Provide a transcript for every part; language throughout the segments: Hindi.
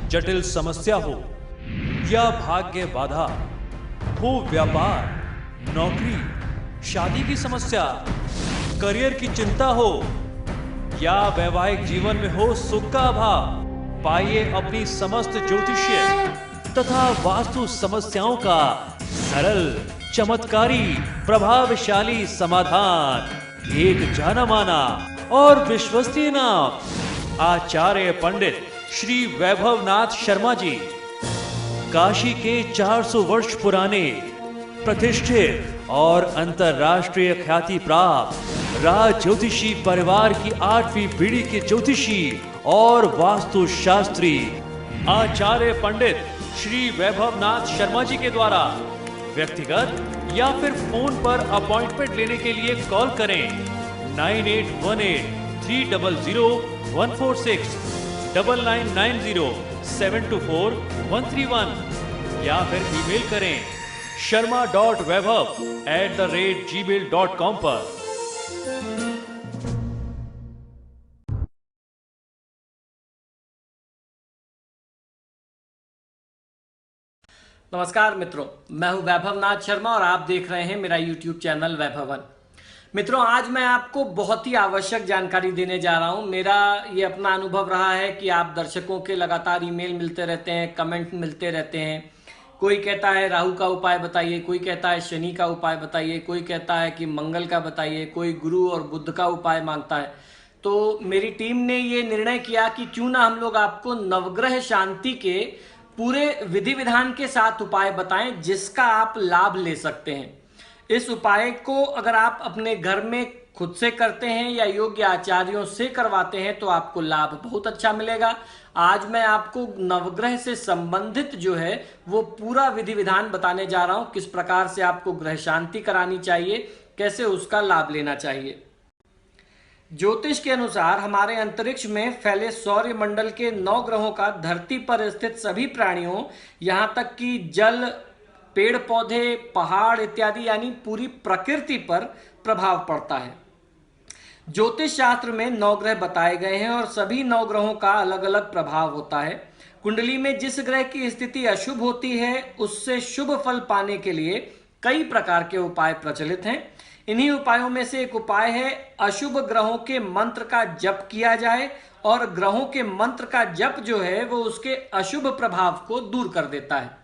जटिल समस्या हो या भाग्य बाधा हो, व्यापार, नौकरी, शादी की समस्या, करियर की चिंता हो या वैवाहिक जीवन में हो सुख का अभाव, पाइए अपनी समस्त ज्योतिषीय तथा वास्तु समस्याओं का सरल, चमत्कारी, प्रभावशाली समाधान। एक जाना माना और विश्वसनीय नाम, आचार्य पंडित श्री वैभवनाथ शर्मा जी, काशी के 400 वर्ष पुराने प्रतिष्ठित और अंतरराष्ट्रीय ख्याति प्राप्त राज ज्योतिषी परिवार की 8वीं पीढ़ी के ज्योतिषी और वास्तुशास्त्री आचार्य पंडित श्री वैभवनाथ शर्मा जी के द्वारा व्यक्तिगत या फिर फोन पर अपॉइंटमेंट लेने के लिए कॉल करें 9818300146, 9990724131 या फिर ईमेल करें sharma.vaibhav@gmail.com पर। नमस्कार मित्रों, मैं हूं वैभवनाथ शर्मा और आप देख रहे हैं मेरा YouTube चैनल वैभवन। मित्रों, आज मैं आपको बहुत ही आवश्यक जानकारी देने जा रहा हूं। मेरा ये अपना अनुभव रहा है कि आप दर्शकों के लगातार ईमेल मिलते रहते हैं, कमेंट मिलते रहते हैं। कोई कहता है राहु का उपाय बताइए, कोई कहता है शनि का उपाय बताइए, कोई कहता है कि मंगल का बताइए, कोई गुरु और बुध का उपाय मांगता है। तो मेरी टीम ने ये निर्णय किया कि क्यों ना हम लोग आपको नवग्रह शांति के पूरे विधि विधान के साथ उपाय बताएं जिसका आप लाभ ले सकते हैं। इस उपाय को अगर आप अपने घर में खुद से करते हैं या योग्य आचार्यों से करवाते हैं तो आपको लाभ बहुत अच्छा मिलेगा। आज मैं आपको नवग्रह से संबंधित जो है वो पूरा विधि विधान बताने जा रहा हूं, किस प्रकार से आपको ग्रह शांति करानी चाहिए, कैसे उसका लाभ लेना चाहिए। ज्योतिष के अनुसार हमारे अंतरिक्ष में फैले सौर्य मंडल के 9 ग्रहों का धरती पर स्थित सभी प्राणियों, यहां तक कि जल, पेड़ पौधे, पहाड़ इत्यादि यानी पूरी प्रकृति पर प्रभाव पड़ता है। ज्योतिष शास्त्र में 9 ग्रह बताए गए हैं और सभी 9 ग्रहों का अलग अलग प्रभाव होता है। कुंडली में जिस ग्रह की स्थिति अशुभ होती है उससे शुभ फल पाने के लिए कई प्रकार के उपाय प्रचलित हैं। इन्हीं उपायों में से एक उपाय है अशुभ ग्रहों के मंत्र का जप किया जाए और ग्रहों के मंत्र का जप जो है वो उसके अशुभ प्रभाव को दूर कर देता है।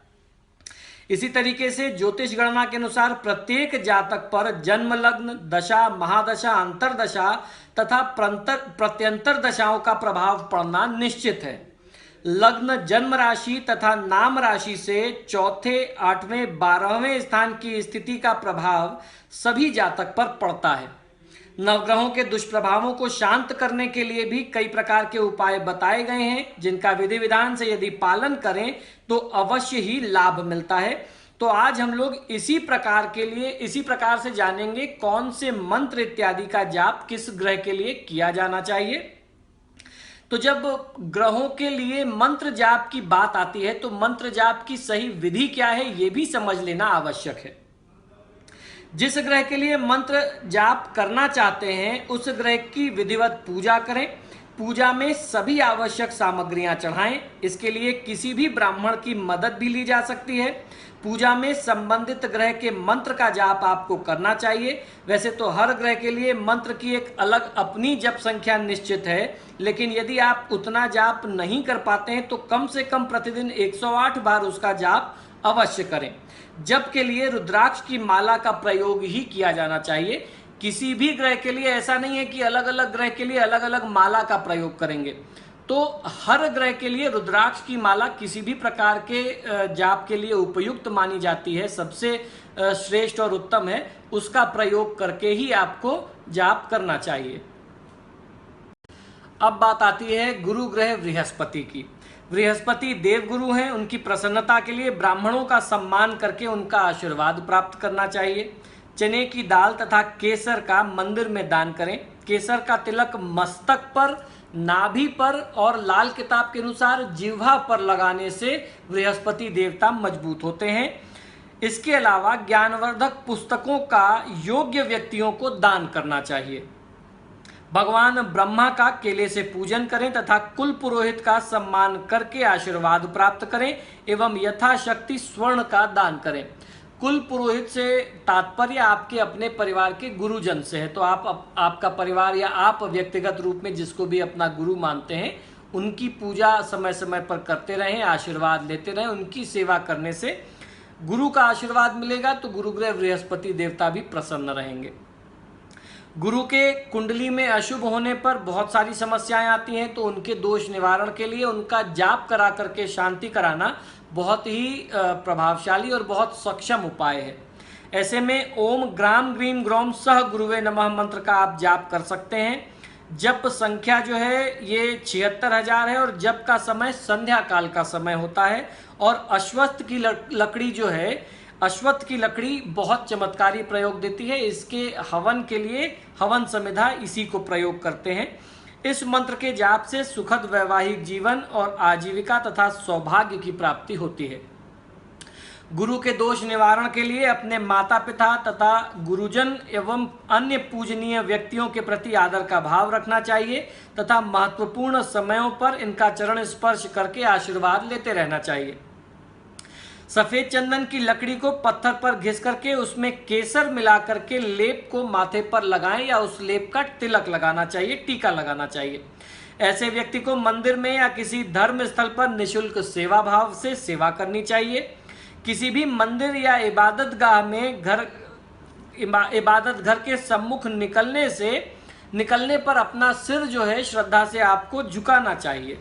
इसी तरीके से ज्योतिष गणना के अनुसार प्रत्येक जातक पर जन्म लग्न, दशा, महादशा, अंतरदशा तथा प्रत्यंतर दशाओं का प्रभाव पड़ना निश्चित है। लग्न, जन्म राशि तथा नाम राशि से चौथे, 8वें, 12वें स्थान की स्थिति का प्रभाव सभी जातक पर पड़ता है। नवग्रहों के दुष्प्रभावों को शांत करने के लिए भी कई प्रकार के उपाय बताए गए हैं जिनका विधि विधान से यदि पालन करें तो अवश्य ही लाभ मिलता है। तो आज हम लोग इसी प्रकार से जानेंगे कौन से मंत्र इत्यादि का जाप किस ग्रह के लिए किया जाना चाहिए। तो जब ग्रहों के लिए मंत्र जाप की बात आती है तो मंत्र जाप की सही विधि क्या है ये भी समझ लेना आवश्यक है। जिस ग्रह के लिए मंत्र जाप करना चाहते हैं उस ग्रह की विधिवत पूजा करें। पूजा में सभी आवश्यक सामग्रियां चढ़ाएं। इसके लिए किसी भी ब्राह्मण की मदद भी ली जा सकती है। पूजा में संबंधित ग्रह के मंत्र का जाप आपको करना चाहिए। वैसे तो हर ग्रह के लिए मंत्र की एक अलग अपनी जप संख्या निश्चित है, लेकिन यदि आप उतना जाप नहीं कर पाते हैं तो कम से कम प्रतिदिन 108 बार उसका जाप अवश्य करें। जप के लिए रुद्राक्ष की माला का प्रयोग ही किया जाना चाहिए। किसी भी ग्रह के लिए ऐसा नहीं है कि अलग अलग ग्रह के लिए अलग अलग माला का प्रयोग करेंगे। तो हर ग्रह के लिए रुद्राक्ष की माला किसी भी प्रकार के जाप के लिए उपयुक्त मानी जाती है, सबसे श्रेष्ठ और उत्तम है। उसका प्रयोग करके ही आपको जाप करना चाहिए। अब बात आती है गुरु ग्रह बृहस्पति की। बृहस्पति देवगुरु हैं। उनकी प्रसन्नता के लिए ब्राह्मणों का सम्मान करके उनका आशीर्वाद प्राप्त करना चाहिए। चने की दाल तथा केसर का मंदिर में दान करें। केसर का तिलक मस्तक पर, नाभि पर और लाल किताब के अनुसार जिह्वा पर लगाने से बृहस्पति देवता मजबूत होते हैं। इसके अलावा ज्ञानवर्धक पुस्तकों का योग्य व्यक्तियों को दान करना चाहिए। भगवान ब्रह्मा का केले से पूजन करें तथा कुल पुरोहित का सम्मान करके आशीर्वाद प्राप्त करें एवं यथाशक्ति स्वर्ण का दान करें। कुल पुरोहित से तात्पर्य आपके अपने परिवार के गुरुजन से है। तो आपका परिवार या आप व्यक्तिगत रूप में जिसको भी अपना गुरु मानते हैं उनकी पूजा समय समय पर करते रहें, आशीर्वाद लेते रहें। उनकी सेवा करने से गुरु का आशीर्वाद मिलेगा तो गुरुग्रह बृहस्पति देवता भी प्रसन्न रहेंगे। गुरु के कुंडली में अशुभ होने पर बहुत सारी समस्याएं आती हैं, तो उनके दोष निवारण के लिए उनका जाप करा करके शांति कराना बहुत ही प्रभावशाली और बहुत सक्षम उपाय है। ऐसे में ओम ग्राम ग्रीम ग्रौम सह गुरुवे नमः मंत्र का आप जाप कर सकते हैं। जप संख्या जो है ये 76,000 है और जप का समय संध्या काल का समय होता है। और अश्वत्थ की लकड़ी जो है, अश्वत्थ की लकड़ी बहुत चमत्कारी प्रयोग देती है। इसके हवन के लिए हवन समिधा इसी को प्रयोग करते हैं। इस मंत्र के जाप से सुखद वैवाहिक जीवन और आजीविका तथा सौभाग्य की प्राप्ति होती है। गुरु के दोष निवारण के लिए अपने माता पिता तथा गुरुजन एवं अन्य पूजनीय व्यक्तियों के प्रति आदर का भाव रखना चाहिए तथा महत्वपूर्ण समयों पर इनका चरण स्पर्श करके आशीर्वाद लेते रहना चाहिए। सफेद चंदन की लकड़ी को पत्थर पर घिस करके उसमें केसर मिला करके लेप को माथे पर लगाएं या उस लेप का तिलक लगाना चाहिए, टीका लगाना चाहिए। ऐसे व्यक्ति को मंदिर में या किसी धर्म स्थल पर निःशुल्क सेवा भाव से सेवा करनी चाहिए। किसी भी मंदिर या इबादत गाह में इबादत घर के सम्मुख निकलने पर अपना सिर जो है श्रद्धा से आपको झुकाना चाहिए।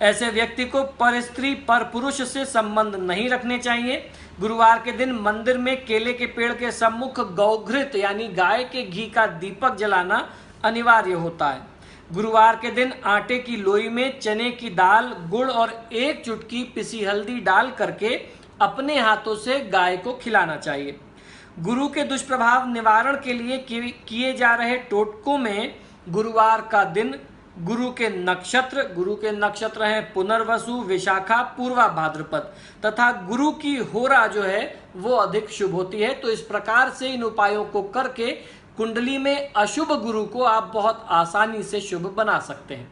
ऐसे व्यक्ति को पर स्त्री पर पुरुष से संबंध नहीं रखने चाहिए। गुरुवार के दिन मंदिर में केले के पेड़ के सम्मुख गौघृत यानी गाय के घी का दीपक जलाना अनिवार्य होता है। गुरुवार के दिन आटे की लोई में चने की दाल, गुड़ और 1 चुटकी पिसी हल्दी डाल करके अपने हाथों से गाय को खिलाना चाहिए। गुरु के दुष्प्रभाव निवारण के लिए किए जा रहे टोटकों में गुरुवार का दिन गुरु के नक्षत्र हैं पुनर्वसु, विशाखा, पूर्वा भाद्रपद तथा गुरु की होरा जो है वो अधिक शुभ होती है। तो इस प्रकार से इन उपायों को करके कुंडली में अशुभ गुरु को आप बहुत आसानी से शुभ बना सकते हैं।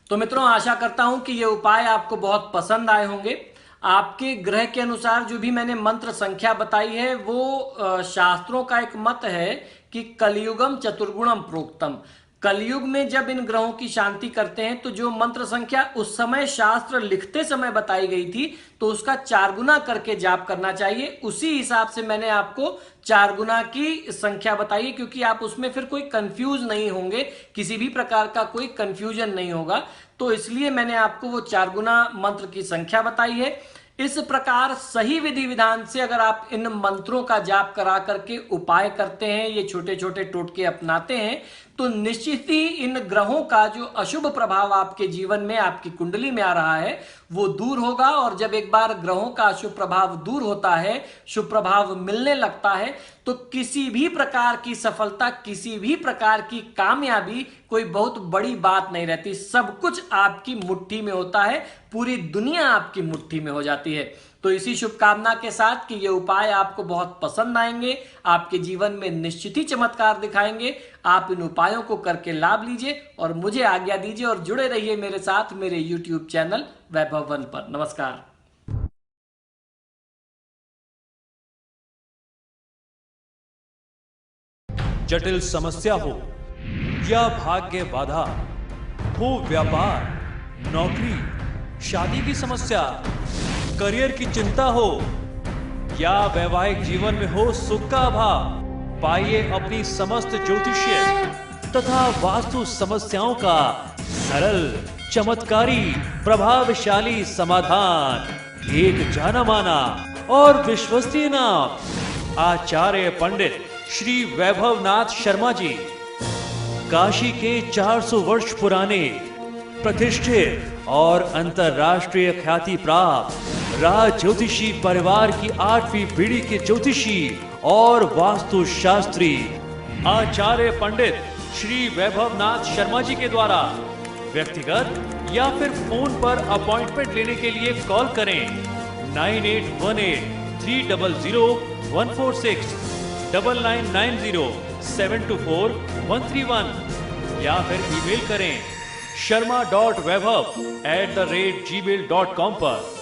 तो मित्रों, आशा करता हूं कि ये उपाय आपको बहुत पसंद आए होंगे। आपके ग्रह के अनुसार जो भी मैंने मंत्र संख्या बताई है वो शास्त्रों का एक मत है कि कलयुगम चतुर्गुणम प्रोक्तम। कलयुग में जब इन ग्रहों की शांति करते हैं तो जो मंत्र संख्या उस समय शास्त्र लिखते समय बताई गई थी तो उसका 4 गुना करके जाप करना चाहिए। उसी हिसाब से मैंने आपको 4 गुना की संख्या बताई, क्योंकि आप उसमें फिर कोई कंफ्यूज नहीं होंगे, किसी भी प्रकार का कोई कंफ्यूजन नहीं होगा। तो इसलिए मैंने आपको वो 4 गुना मंत्र की संख्या बताई है। इस प्रकार सही विधि विधान से अगर आप इन मंत्रों का जाप करा करके उपाय करते हैं, ये छोटे छोटे टोटके अपनाते हैं, तो निश्चित ही इन ग्रहों का जो अशुभ प्रभाव आपके जीवन में, आपकी कुंडली में आ रहा है वो दूर होगा। और जब एक बार ग्रहों का अशुभ प्रभाव दूर होता है, शुभ प्रभाव मिलने लगता है, तो किसी भी प्रकार की सफलता, किसी भी प्रकार की कामयाबी कोई बहुत बड़ी बात नहीं रहती। सब कुछ आपकी मुट्ठी में होता है, पूरी दुनिया आपकी मुट्ठी में हो जाती है। तो इसी शुभकामना के साथ कि ये उपाय आपको बहुत पसंद आएंगे, आपके जीवन में निश्चित ही चमत्कार दिखाएंगे। आप इन उपायों को करके लाभ लीजिए और मुझे आज्ञा दीजिए और जुड़े रहिए मेरे साथ मेरे YouTube चैनल वैभव वन पर। नमस्कार। जटिल समस्या हो या भाग्य बाधा हो, व्यापार, नौकरी, शादी की समस्या, करियर की चिंता हो या वैवाहिक जीवन में हो सुख का अभाव, पाइए अपनी समस्त ज्योतिषीय तथा वास्तु समस्याओं का सरल, चमत्कारी, प्रभावशाली समाधान। एक जाना माना और विश्वसनीय नाम, आचार्य पंडित श्री वैभवनाथ शर्मा जी, काशी के 400 वर्ष पुराने प्रतिष्ठित और अंतरराष्ट्रीय ख्याति प्राप्त राज ज्योतिषी परिवार की 8वीं पीढ़ी के ज्योतिषी और वास्तु शास्त्री आचार्य पंडित श्री वैभवनाथ शर्मा जी के द्वारा व्यक्तिगत या फिर फोन पर अपॉइंटमेंट लेने के लिए कॉल करें 9818300146 9990 724 131। या फिर ईमेल करें sharma.vaibhav@gmail.com पर।